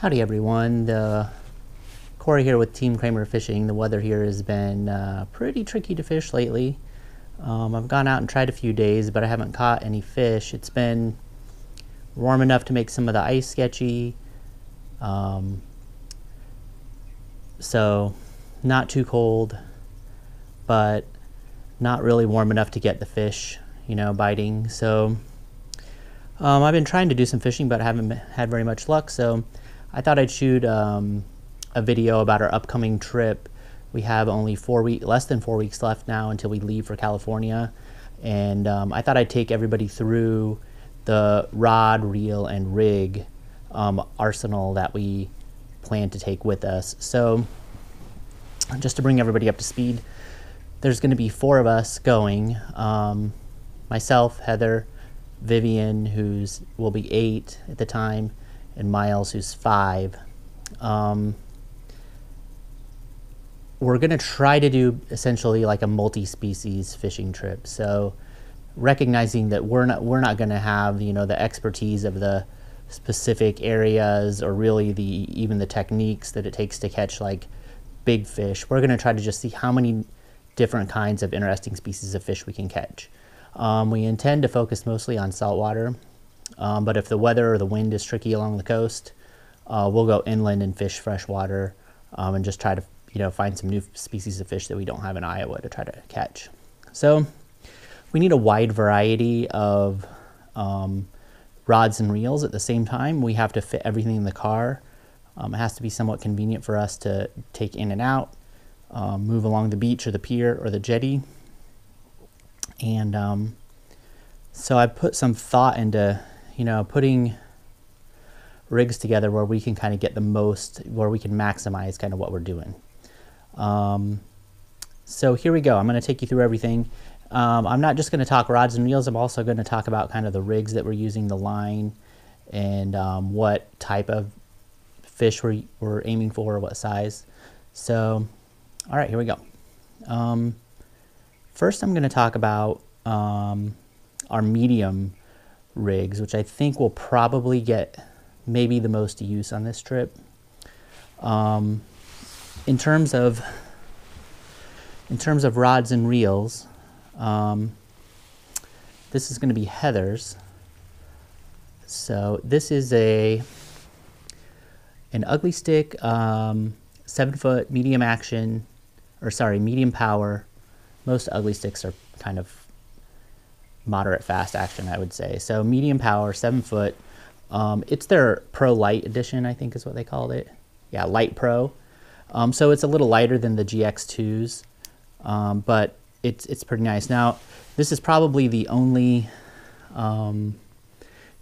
Howdy everyone, Corey here with Team Cramer Fishing. The weather here has been pretty tricky to fish lately. I've gone out and tried a few days, but I haven't caught any fish. It's been warm enough to make some of the ice sketchy, so not too cold, but not really warm enough to get the fish, biting. So I've been trying to do some fishing, but I haven't had very much luck, so I thought I'd shoot a video about our upcoming trip. We have only less than 4 weeks left now until we leave for California, and I thought I'd take everybody through the rod, reel, and rig arsenal that we plan to take with us. So just to bring everybody up to speed, there's going to be 4 of us going. Myself, Heather, Vivian, will be 8 at the time, and Miles, who's 5. We're going to try to do essentially like a multi-species fishing trip. So recognizing that we're not going to have the expertise of the specific areas, or really even the techniques that it takes to catch like big fish. We're going to try to just see how many different kinds of interesting species of fish we can catch. We intend to focus mostly on saltwater. But if the weather or the wind is tricky along the coast, we'll go inland and fish freshwater, and just try to find some new species of fish that we don't have in Iowa to try to catch. So we need a wide variety of rods and reels at the same time. We have to fit everything in the car. It has to be somewhat convenient for us to take in and out, move along the beach or the pier or the jetty. And so I put some thought into putting rigs together where we can kind of get the most, where we can maximize kind of what we're doing. So here we go. I'm going to take you through everything. I'm not just going to talk rods and reels. I'm also going to talk about kind of the rigs that we're using, the line, and what type of fish we're aiming for, what size. So, all right, here we go. First, I'm going to talk about our medium rigs, which I think will probably get maybe the most use on this trip. In terms of rods and reels, this is going to be Heather's. So this is an ugly stick, 7-foot medium action, medium power. Most ugly sticks are kind of moderate fast action, I would say. So medium power, 7-foot. It's their Pro Light edition, I think is what they called it. Yeah, Light Pro. So it's a little lighter than the GX2s, but it's pretty nice. Now, this is probably the only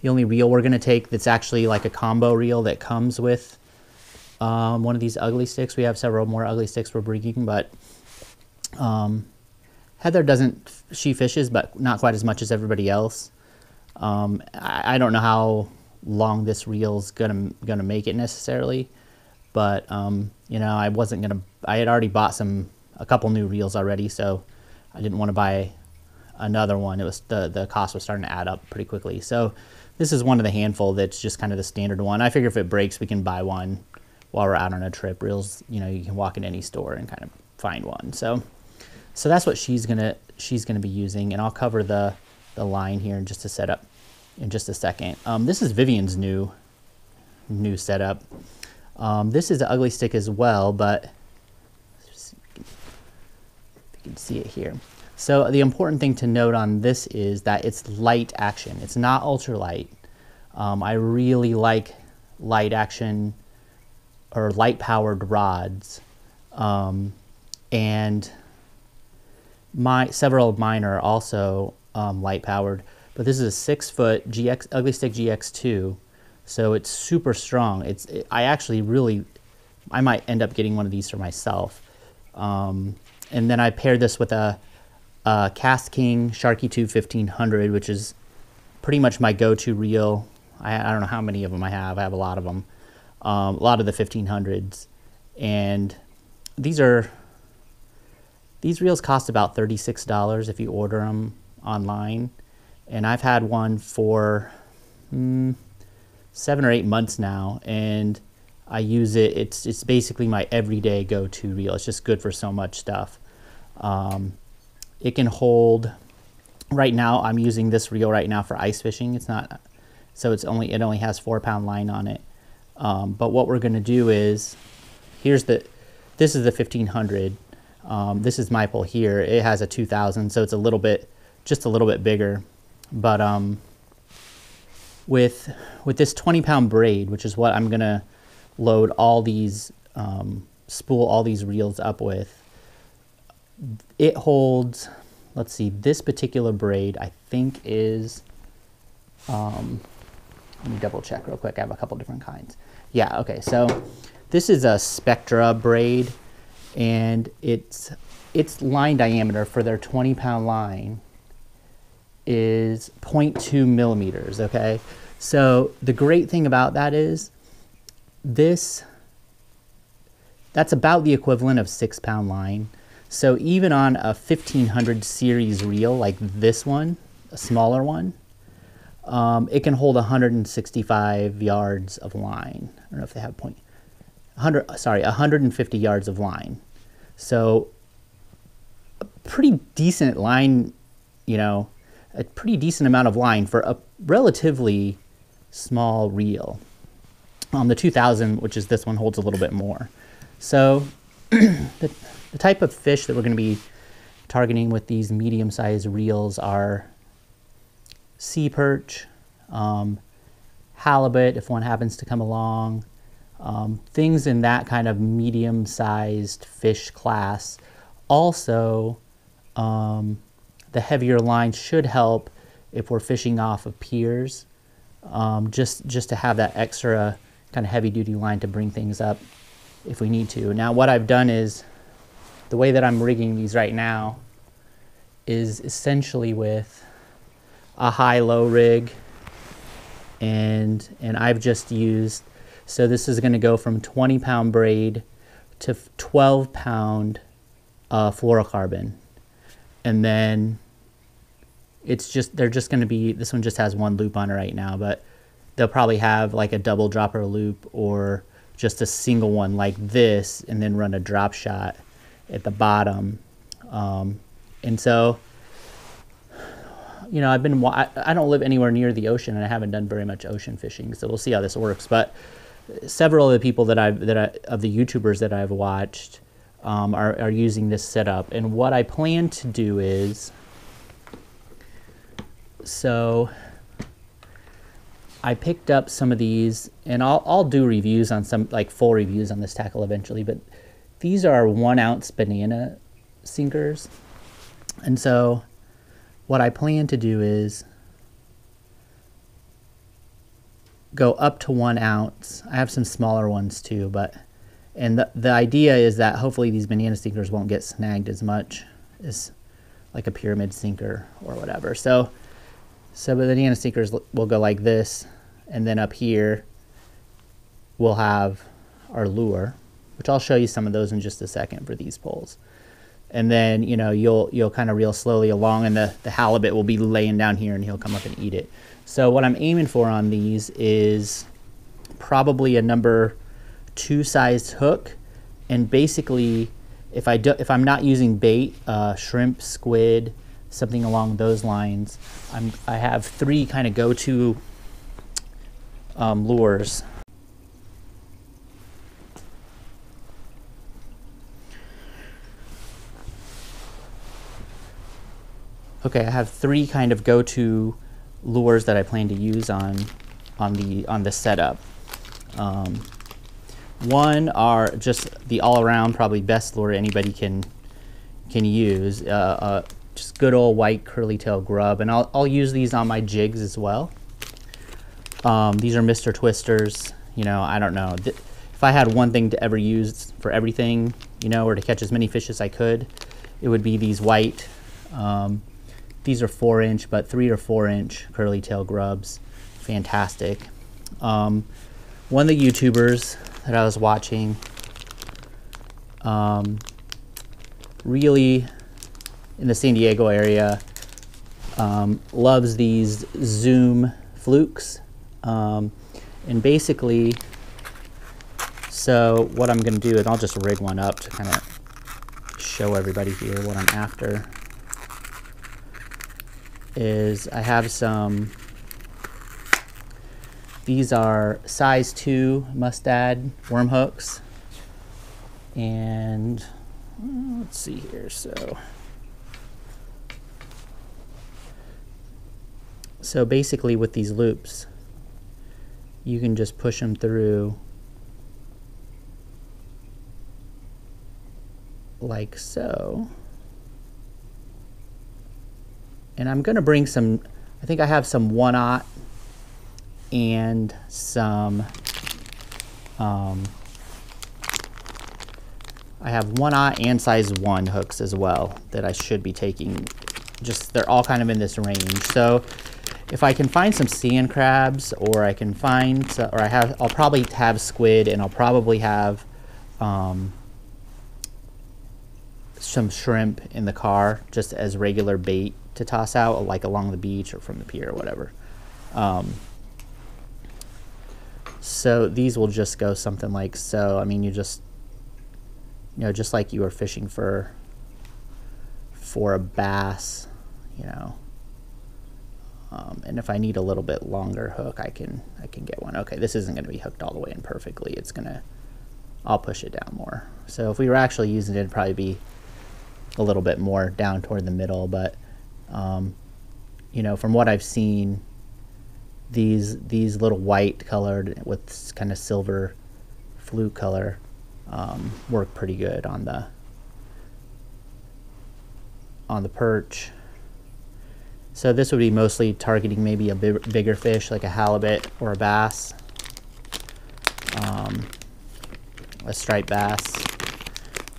reel we're going to take that's actually like a combo reel that comes with one of these ugly sticks. We have several more ugly sticks we're bringing, but Heather she fishes, but not quite as much as everybody else. I don't know how long this reel's gonna make it necessarily, but I had already bought a couple new reels already, so I didn't want to buy another one. It was the cost was starting to add up pretty quickly. So this is one of the handful that's just kind of the standard one. I figure if it breaks, we can buy one while we're out on a trip. Reels, you can walk in any store and kind of find one. So that's what she's gonna be using, and I'll cover the line here in just a setup in just a second. This is Vivian's new setup. This is an ugly stick as well, but if you can see it here. So the important thing to note on this is that it's light action. It's not ultralight. I really like light action or light powered rods, and several of mine are also light powered, but this is a 6-foot ugly stick GX2, so it's super strong. I might end up getting one of these for myself. And then I paired this with a Cast King Sharky 2 1500, which is pretty much my go-to reel. I don't know how many of them I have. I have a lot of them, a lot of the 1500s, and these reels cost about $36 if you order them online, and I've had one for 7 or 8 months now, and I use it. It's basically my everyday go-to reel. It's just good for so much stuff. It can hold. Right now, I'm using this reel right now for ice fishing. It's not, so it only has 4-pound line on it. But what we're going to do is, this is the 1500. This is my pole here. It has a 2000, so it's just a little bit bigger. But with this 20-pound braid, which is what I'm going to load all these, spool all these reels up with, it holds, let's see, this particular braid I think is, let me double check real quick. I have a couple different kinds. Yeah, okay, so this is a Spectra braid, and its line diameter for their 20-pound line is 0.2 millimeters, okay? So the great thing about that is that's about the equivalent of 6-pound line. So even on a 1500 series reel like this one, a smaller one, it can hold 165 yards of line. I don't know if they have 150 yards of line. So a pretty decent line, you know, a pretty decent amount of line for a relatively small reel. The 2000, which is this one, holds a little bit more. So the type of fish that we're going to be targeting with these medium-sized reels are sea perch, halibut if one happens to come along, things in that kind of medium-sized fish class. Also, the heavier line should help if we're fishing off of piers, just to have that extra kind of heavy-duty line to bring things up if we need to. Now, what I've done is, the way that I'm rigging these right now is essentially with a high-low rig, and I've just used, so this is going to go from 20-pound braid to 12-pound fluorocarbon, and then they're just going to be, this one just has one loop on it right now, but they'll probably have like a double dropper loop or just a single one like this, and then run a drop shot at the bottom. And so, you know, I don't live anywhere near the ocean, and I haven't done very much ocean fishing, so we'll see how this works. But several of the people of the YouTubers that I've watched are using this setup. And what I plan to do is, so I picked up some of these, and I'll do reviews on some, like full reviews on this tackle eventually, but these are 1-ounce banana sinkers. And so what I plan to do is go up to 1 ounce. I have some smaller ones too, and the idea is that hopefully these banana sinkers won't get snagged as much as like a pyramid sinker or whatever. So the banana sinkers will go like this, and then up here we'll have our lure, which I'll show you some of those in just a second for these poles. And then, you know, you'll kind of reel slowly along, and the halibut will be laying down here, and he'll come up and eat it. So what I'm aiming for on these is probably a number 2 sized hook, and basically if I'm not using bait, shrimp, squid, something along those lines, I have 3 kind of go-to lures. Okay, I have 3 kind of go-to lures that I plan to use on the setup. One are just the all-around probably best lure anybody can use. Just good old white curly tail grub, and I'll use these on my jigs as well. These are Mr. Twisters. You know, I don't know. If I had one thing to ever use for everything, you know, or to catch as many fish as I could, it would be these white. These are 4-inch, but 3 or 4-inch curly tail grubs. Fantastic. One of the YouTubers that I was watching really in the San Diego area loves these Zoom flukes, and basically So what I'm going to do is I'll just rig one up to kind of show everybody here what I'm after. Is I have some, these are size 2 mustad worm hooks, and let's see here, so basically with these loops you can just push them through like so. And I'm going to bring some, I think I have some 1/0 and some, I have 1/0 and size 1 hooks as well that I should be taking. Just, they're all kind of in this range. So if I can find some sand crabs, or I can find, or I'll probably have squid, and I'll probably have some shrimp in the car just as regular bait to toss out, like along the beach or from the pier or whatever. So these will just go something like so. I mean, you know, just like you were fishing for a bass, you know. And if I need a little bit longer hook, I can get one. Okay, this isn't going to be hooked all the way in perfectly. I'll push it down more. So if we were actually using it, it'd probably be a little bit more down toward the middle, but you know, from what I've seen, these little white colored with kind of silver fluke color work pretty good on the perch. So this would be mostly targeting maybe a bigger fish like a halibut or a bass, a striped bass.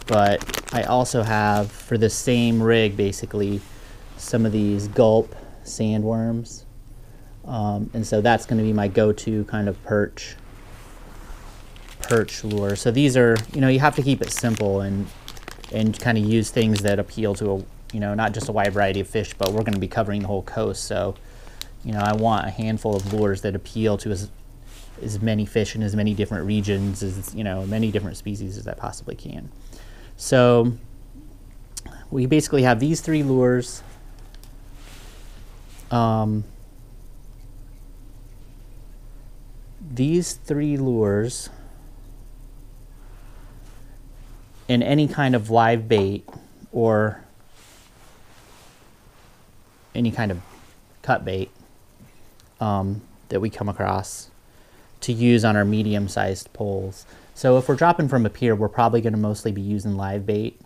But I also have, for the same rig, basically some of these gulp sandworms, and so that's going to be my go-to kind of perch lure. So these are, you know, you have to keep it simple and kind of use things that appeal to a, you know, not just a wide variety of fish, but we're going to be covering the whole coast. So, you know, I want a handful of lures that appeal to as many fish in as many different regions, as, you know, many different species as I possibly can. So we basically have these 3 lures. These 3 lures in any kind of live bait or any kind of cut bait that we come across to use on our medium-sized poles. So if we're dropping from a pier, we're probably going to mostly be using live bait.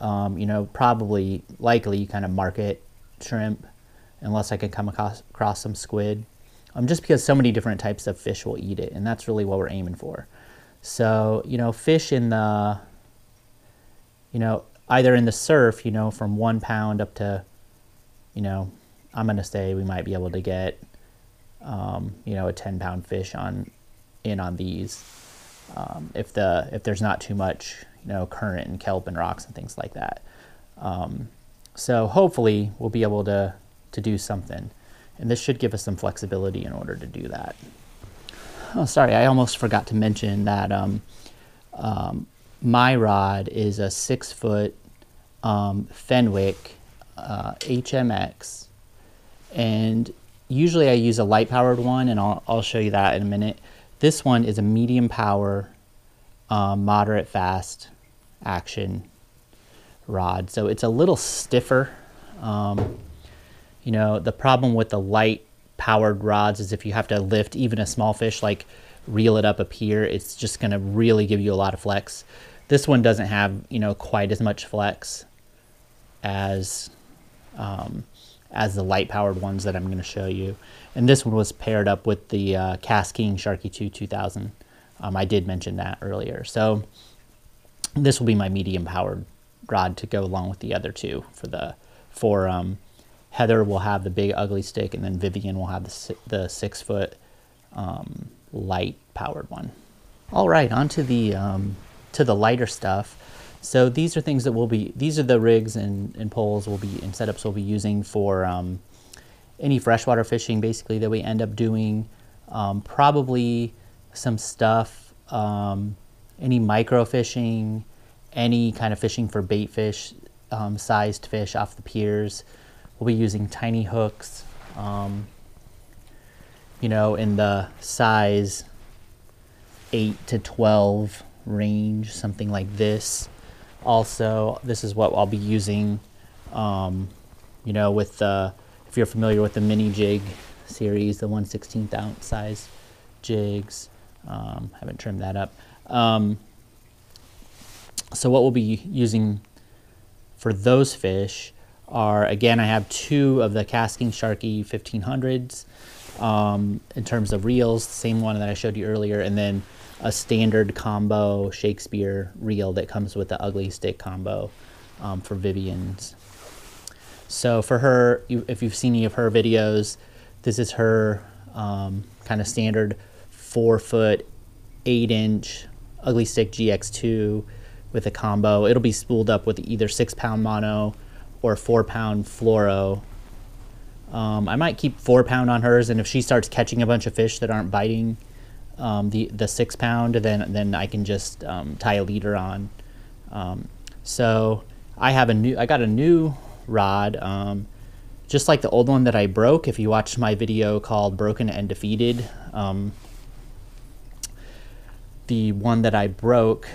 You know, probably, likely kind of market shrimp, unless I can come across some squid. Just because so many different types of fish will eat it, and that's really what we're aiming for. So, you know, fish in the, you know, either in the surf, you know, from 1 pound up to, you know, I'm going to say we might be able to get, you know, a 10-pound fish on these, if there's not too much, you know, current and kelp and rocks and things like that. So hopefully we'll be able to do something, and this should give us some flexibility in order to do that. Oh, sorry, I almost forgot to mention that my rod is a 6-foot Fenwick HMX, and usually I use a light powered one, and I'll show you that in a minute. This one is a medium power, moderate fast action rod, so it's a little stiffer. You know, the problem with the light powered rods is if you have to lift even a small fish, like reel it up a pier, it's just going to really give you a lot of flex. This one doesn't have, you know, quite as much flex as the light powered ones that I'm going to show you. And this one was paired up with the Cast King Sharky 2 2000. I did mention that earlier. So this will be my medium powered rod to go along with the other two. For Heather will have the big ugly stick, and then Vivian will have the 6-foot light powered one. All right, on to the lighter stuff. So these are things that these are the rigs and poles and setups we'll be using for any freshwater fishing, basically, that we end up doing. Probably some stuff any micro fishing, any kind of fishing for bait fish, sized fish off the piers. We'll be using tiny hooks, you know, in the size 8 to 12 range, something like this. Also, this is what I'll be using, you know, with the, if you're familiar with the mini jig series, the 1/16 ounce size jigs. Haven't trimmed that up. So what we'll be using for those fish are, again, I have 2 of the Casking Sharky 1500s in terms of reels, same one that I showed you earlier, and then a standard combo Shakespeare reel that comes with the ugly stick combo for Vivian's. So for her, if you've seen any of her videos, this is her kind of standard 4-foot, 8-inch ugly stick GX2 with a combo. It'll be spooled up with either 6-pound mono or 4-pound fluoro. I might keep 4-pound on hers, and if she starts catching a bunch of fish that aren't biting the 6-pound, then I can just tie a leader on. So I got a new rod, just like the old one that I broke. If you watched my video called Broken and Defeated, the one that I broke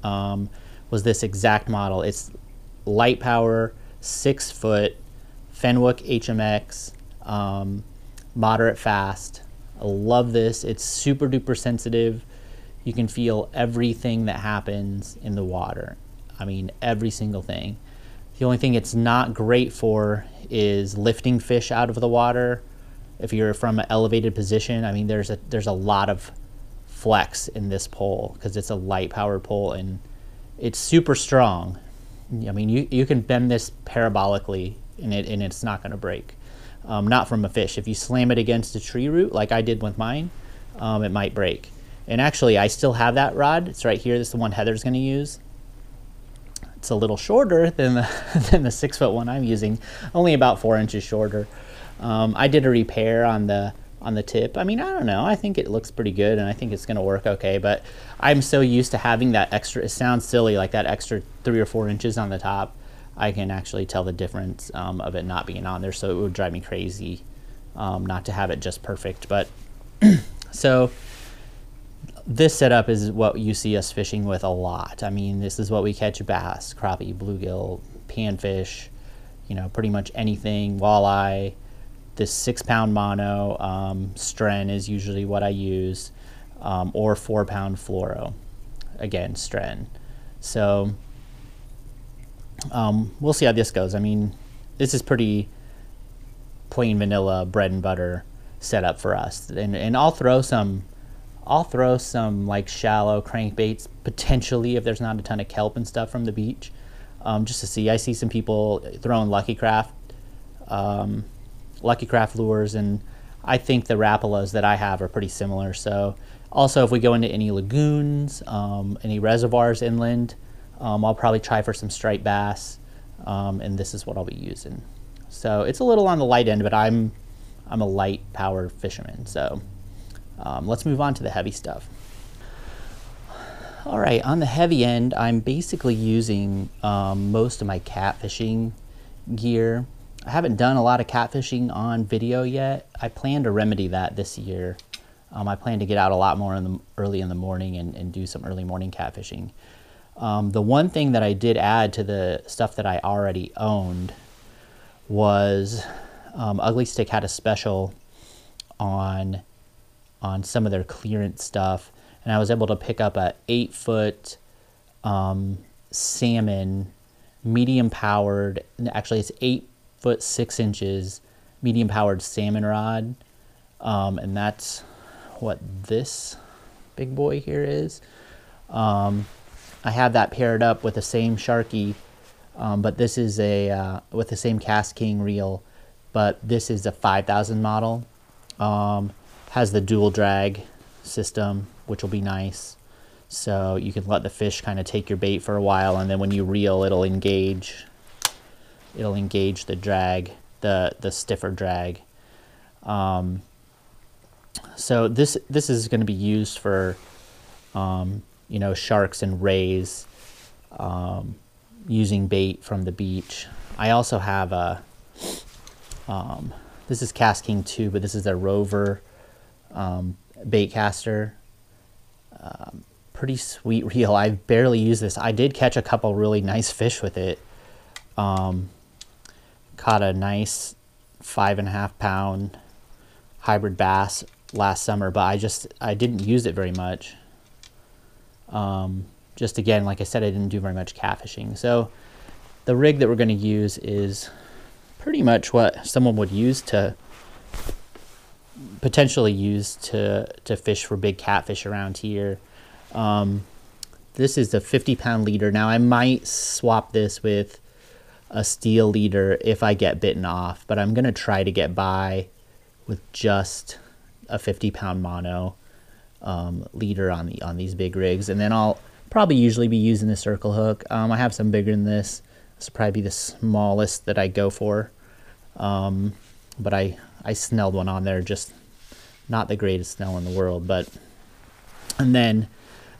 was this exact model. It's light power, 6-foot, Fenwick HMX, moderate fast. I love this. It's super duper sensitive. You can feel everything that happens in the water. I mean, every single thing. The only thing it's not great for is lifting fish out of the water. If you're from an elevated position, I mean, there's a lot of flex in this pole because it's a light powered pole and it's super strong. I mean, you can bend this parabolically and it's not going to break. Not from a fish. If you slam it against a tree root like I did with mine, it might break. And actually, I still have that rod. It's right here. This is the one Heather's going to use. It's a little shorter than the 6-foot one I'm using, only about 4 inches shorter. I did a repair on the tip. I mean, I don't know. I think it looks pretty good, and I think it's going to work okay. But I'm so used to having that extra. It sounds silly, like that extra 3 or 4 inches on the top. I can actually tell the difference of it not being on there, so it would drive me crazy not to have it just perfect. But so this setup is what you see us fishing with a lot. I mean, this is what we catch: bass, crappie, bluegill, panfish, you know, pretty much anything, walleye. This 6-pound mono, Stren is usually what I use, or 4-pound fluoro, again, Stren. So we'll see how this goes. I mean, this is pretty plain vanilla bread and butter setup for us, and I'll throw some like shallow crankbaits potentially if there's not a ton of kelp and stuff from the beach, just to see. I see some people throwing Lucky Craft lures, and I think the Rapalas that I have are pretty similar. So also, if we go into any lagoons, any reservoirs inland, I'll probably try for some striped bass, and this is what I'll be using. So it's a little on the light end, but I'm a light powered fisherman. So let's move on to the heavy stuff. All right, on the heavy end, I'm basically using most of my catfishing gear. I haven't done a lot of catfishing on video yet. I plan to remedy that this year. I plan to get out a lot more early in the morning and do some early morning catfishing. The one thing that I did add to the stuff that I already owned was Ugly Stick had a special on some of their clearance stuff, and I was able to pick up a 8-foot salmon, medium powered. Actually, it's 8 foot 6 inches, medium powered salmon rod, and that's what this big boy here is. I have that paired up with the same Sharky, but this is with the same Cast King reel, but this is a 5000 model. Has the dual drag system, which will be nice. So you can let the fish kind of take your bait for a while, and then when you reel, it'll engage the drag, the stiffer drag. So this is going to be used for you know, sharks and rays, using bait from the beach. I also have a, this is Cast King 2, but this is a Rover bait caster. Pretty sweet reel. I barely use this. I did catch a couple really nice fish with it. Caught a nice 5.5 pound hybrid bass last summer, but I didn't use it very much. Just again, like I said, I didn't do very much catfishing. So the rig that we're going to use is pretty much what someone would use to potentially use to fish for big catfish around here. This is a 50-pound leader. Now I might swap this with a steel leader if I get bitten off, but I'm going to try to get by with just a 50-pound mono leader on these big rigs. And then I'll probably usually be using the circle hook. I have some bigger than this. This will probably be the smallest that I go for. But I snelled one on there, just not the greatest snell in the world. But, and then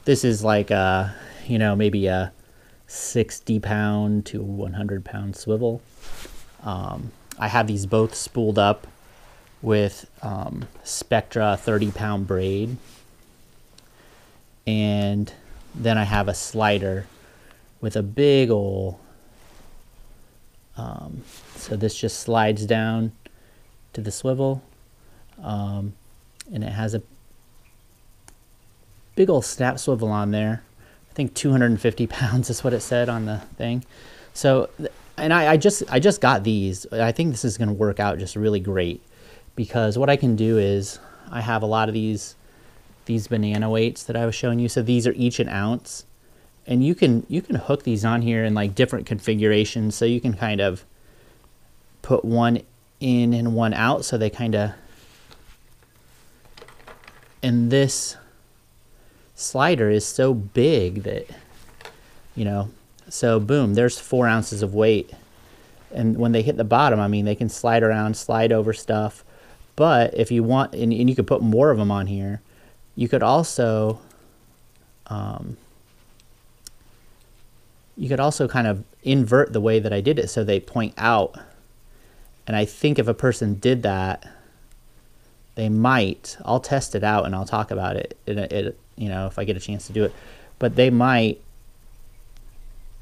this is like a, you know, maybe a 60-pound to 100-pound swivel. I have these both spooled up with Spectra 30-pound braid. And then I have a slider with a big ol', so this just slides down to the swivel, and it has a big old snap swivel on there. I think 250 pounds is what it said on the thing. So, and I just got these. I think this is going to work out just really great, because what I can do is I have a lot of these banana weights that I was showing you. So these are each an ounce, and you can hook these on here in like different configurations. So you can kind of put one in and one out, so they kind of, and this slider is so big that, you know, so boom, there's 4 ounces of weight. And when they hit the bottom, I mean, they can slide around, slide over stuff. But if you want, and you could put more of them on here, you could also kind of invert the way that I did it so they point out. And I think if a person did that, they might, I'll test it out and I'll talk about it, you know, if I get a chance to do it, but they might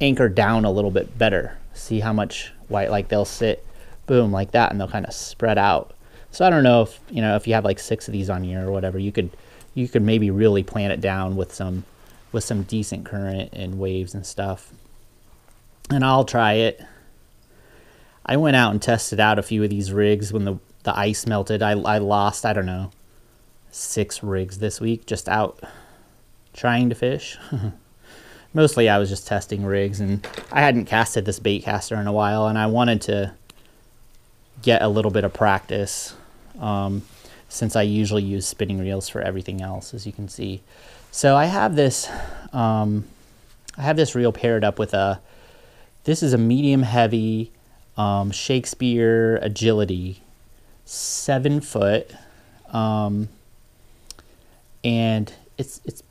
anchor down a little bit better. See how much white, like they'll sit, boom, like that, and they'll kind of spread out. So I don't know if, you know, if you have like 6 of these on here or whatever, you could maybe really plant it down with some decent current and waves and stuff. And I'll try it. I went out and tested out a few of these rigs when the ice melted. I lost, I don't know, 6 rigs this week just out trying to fish. Mostly I was just testing rigs, and I hadn't casted this bait caster in a while, and I wanted to get a little bit of practice, since I usually use spinning reels for everything else, as you can see. So I have this reel paired up with this is a medium heavy Shakespeare Agility 7 foot, and it's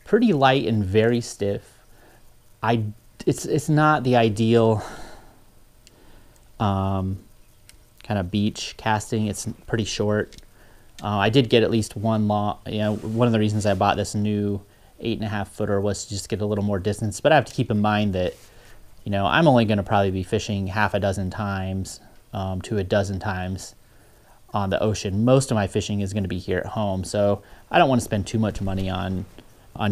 pretty light and very stiff. It's not the ideal kind of beach casting. It's pretty short. I did get at least one long, you know, one of the reasons I bought this new 8.5 footer was to just get a little more distance. But I have to keep in mind that, you know, I'm only going to probably be fishing half a dozen times to a dozen times on the ocean. Most of my fishing is going to be here at home, so I don't want to spend too much money on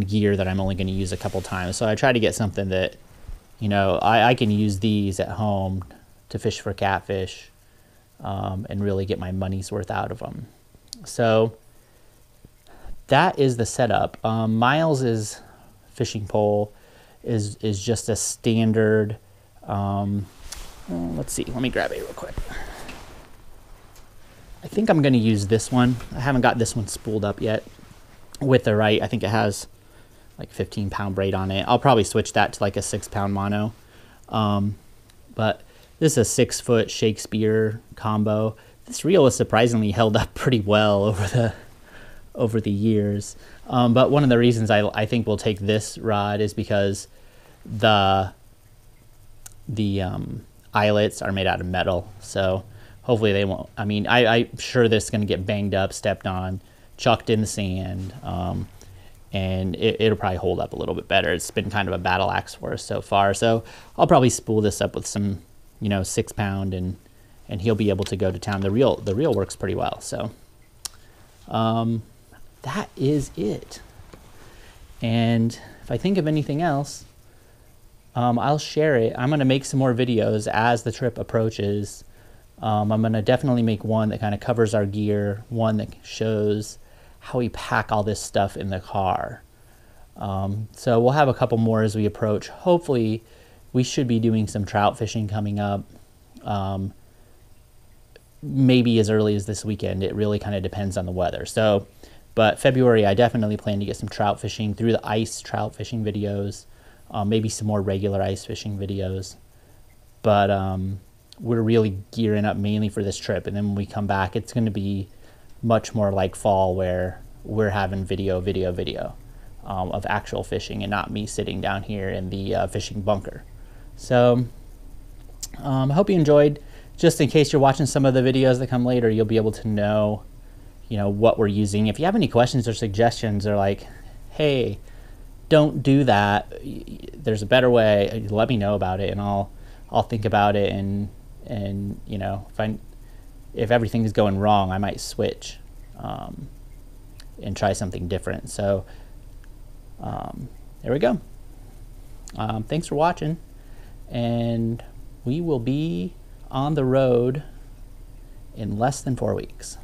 gear that I'm only going to use a couple times. So I try to get something that, you know, I can use these at home to fish for catfish, and really get my money's worth out of them. So that is the setup. Miles's fishing pole is just a standard, let's see, let me grab it real quick. I think I'm going to use this one. I haven't got this one spooled up yet with the right. I think it has like 15-pound braid on it. I'll probably switch that to like a 6-pound mono. But this is a 6-foot Shakespeare combo. This reel is surprisingly held up pretty well over the years. But one of the reasons I think we'll take this rod is because the eyelets are made out of metal, so hopefully they won't. I mean, I'm sure this is going to get banged up, stepped on, chucked in the sand, and it'll probably hold up a little bit better. It's been kind of a battle axe for us so far, so I'll probably spool this up with some, 6 pound, and he'll be able to go to town. The reel works pretty well, so that is it. And if I think of anything else, I'll share it. I'm going to make some more videos as the trip approaches. I'm going to definitely make one that kind of covers our gear, one that shows how we pack all this stuff in the car. So we'll have a couple more as we approach. Hopefully we should be doing some trout fishing coming up. Maybe as early as this weekend. It really kind of depends on the weather. So, but February, I definitely plan to get some trout fishing through the ice trout fishing videos. Maybe some more regular ice fishing videos, but we're really gearing up mainly for this trip, and then when we come back, it's going to be much more like fall, where we're having video of actual fishing and not me sitting down here in the fishing bunker. So I hope you enjoyed. Just in case you're watching some of the videos that come later, you'll be able to know, what we're using. If you have any questions or suggestions, or like, hey, don't do that, there's a better way, let me know about it, and I'll think about it, and if everything is going wrong, I might switch and try something different. So there we go. Thanks for watching, and we will be on the road in less than 4 weeks.